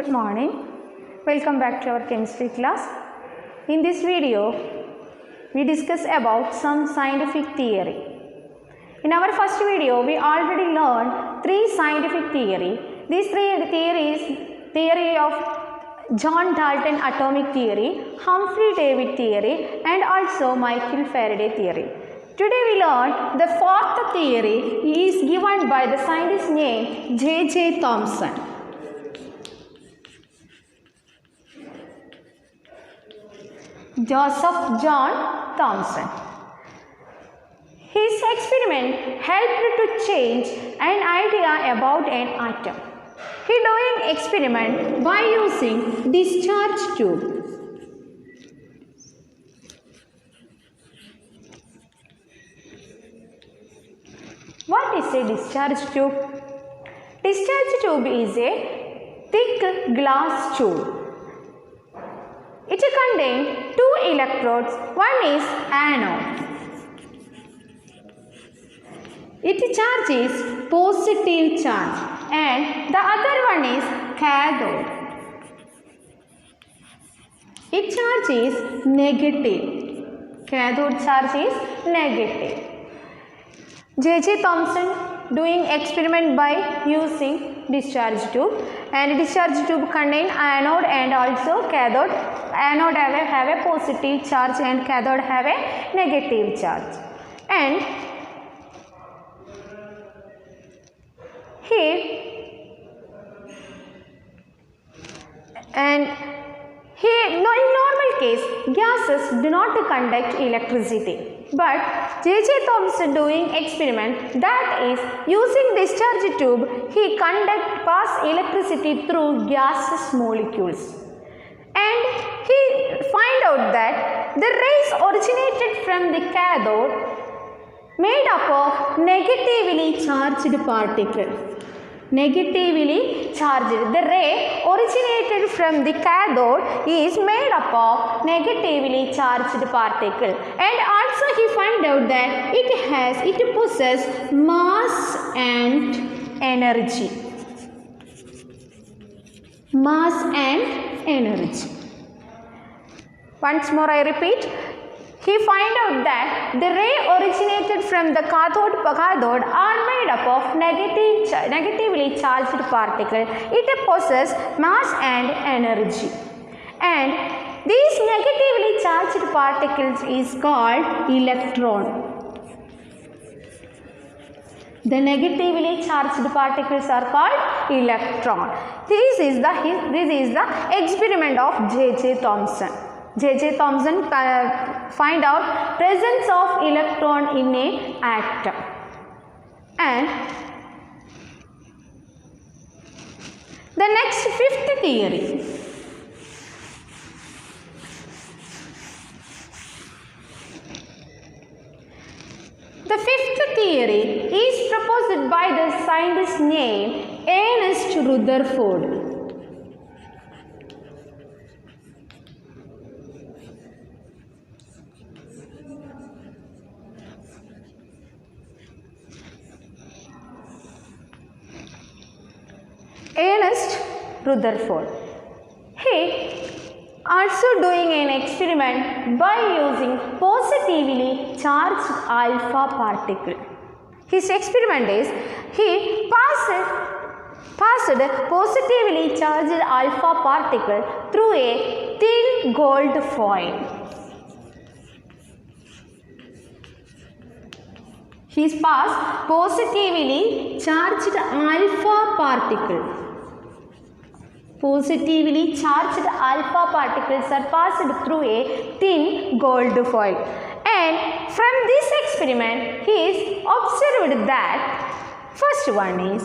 Good morning. Welcome back to our chemistry class. In this video, we discuss about some scientific theory. In our first video, we already learned three scientific theory. These three theories: theory of John Dalton atomic theory, Humphrey David theory, and also Michael Faraday theory. Today we learned the fourth theory is given by the scientist named J.J. Thomson. Joseph John Thomson. His experiment helped to change an idea about an atom. He doing experiment by using discharge tube. What is a discharge tube? Discharge tube is a thick glass tube. It contains two electrodes. One is anode. It charges positive charge and the other one is cathode. It charges negative. Cathode charge is negative. J.J. Thomson doing experiment by using discharge tube, and discharge tube contain anode and also cathode. Anode have a positive charge and cathode have a negative charge. And in normal case, gases do not conduct electricity. But J.J. Thomson doing experiment, that is using discharge tube, he pass electricity through gaseous molecules. And he find out that the rays originated from the cathode made up of negatively charged particle. Negatively charged. The ray originated from the cathode is made up of negatively charged particle, and also he find out that it possesses mass and energy. Mass and energy. Once more I repeat. He find out that the ray originated from the cathode are made up of negatively charged particle. It possesses mass and energy. And these negatively charged particles is called electron. The negatively charged particles are called electron. This is the experiment of J.J. Thomson. J.J. Thomson find out presence of electron in a atom. And the next fifth theory. The fifth theory is proposed by the scientist named Ernest Rutherford. Ernest Rutherford. He also doing an experiment by using positively charged alpha particle. His experiment is he passed positively charged alpha particle through a thin gold foil. He passed positively charged alpha particle. Positively charged alpha particles are passed through a thin gold foil. And from this experiment, he is observed that first one is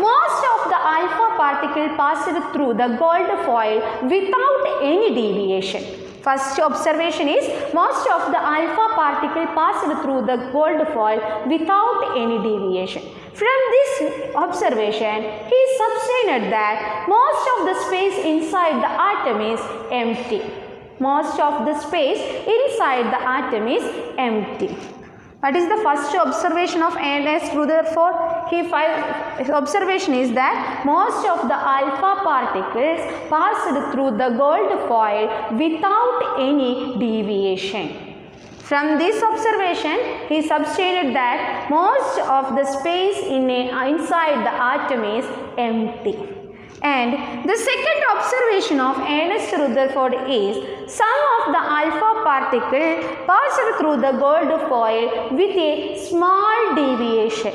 most of the alpha particle passed through the gold foil without any deviation. First observation is most of the alpha particle passed through the gold foil without any deviation. From this observation, he substanded that most of the space inside the atom is empty. Most of the space inside the atom is empty. What is the first observation of Ernest Rutherford? his observation is that most of the alpha particles passed through the gold foil without any deviation. From this observation, he substantiated that most of the space inside the atom is empty. And the second observation of Ernest Rutherford is some of the alpha particle passed through the gold foil with a small deviation.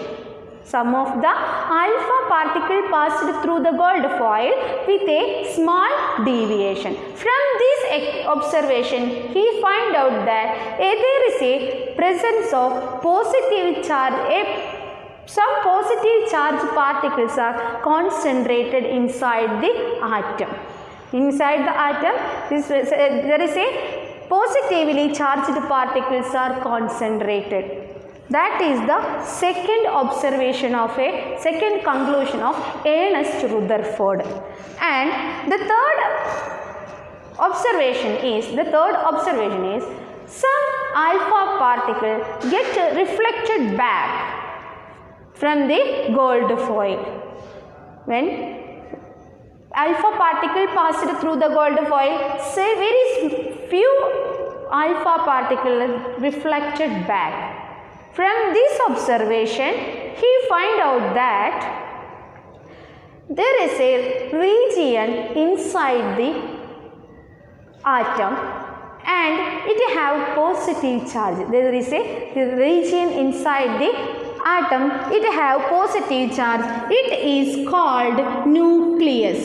Some of the alpha particle passed through the gold foil with a small deviation. From this observation, he find out that there is a presence of positive charge. Some positive charge particles are concentrated inside the atom. Inside the atom, there is a positively charged particles are concentrated. That is the second observation of second conclusion of Ernest Rutherford. And the third observation is some alpha particle get reflected back from the gold foil. When alpha particle passed through the gold foil, say very few alpha particles reflected back. From this observation, he find out that there is a region inside the atom and it have positive charge. There is a region inside the atom, it have positive charge. It is called nucleus.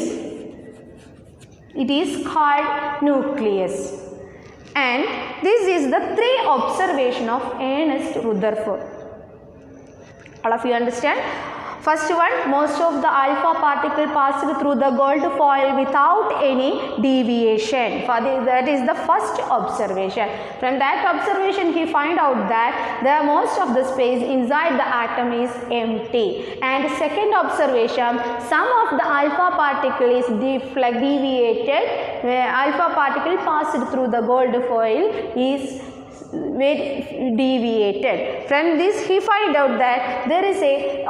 It is called nucleus. And this is the three observation of Ernest Rutherford. All of you understand? First one, most of the alpha particle passed through the gold foil without any deviation. That is the first observation. From that observation, he find out that most of the space inside the atom is empty. And second observation, some of the alpha particle is deviated. Alpha particle passed through the gold foil is deviated. From this, he find out that there is a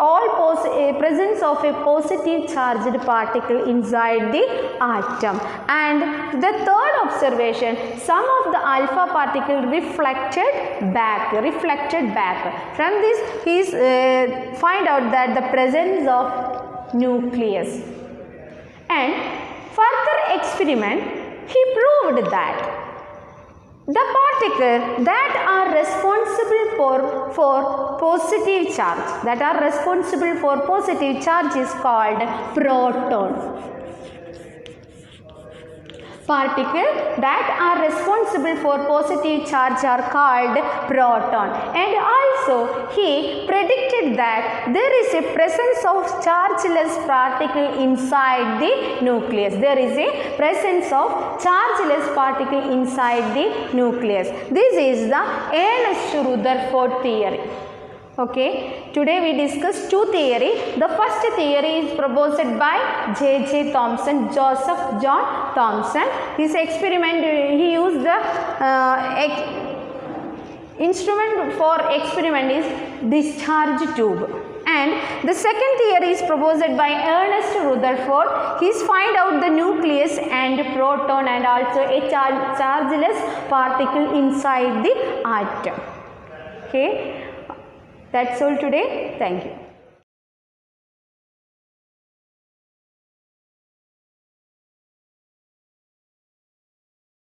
presence of a positive charged particle inside the atom. And the third observation, some of the alpha particle reflected back. From this, he find out that the presence of nucleus. And further experiment, he proved that the particles that are responsible for positive charge, is called proton. Particles that are responsible for positive charge are called proton. And also he predicted that there is a presence of chargeless particle inside the nucleus. There is a presence of chargeless particle inside the nucleus. This is the Ernest Rutherford theory. Okay, today we discussed two theories. The first theory is proposed by J.J. Thomson, Joseph John Thomson. His experiment, he used the instrument for experiment is discharge tube. And the second theory is proposed by Ernest Rutherford. He find out the nucleus and proton and also a chargeless particle inside the atom. Okay. That's all today. Thank you.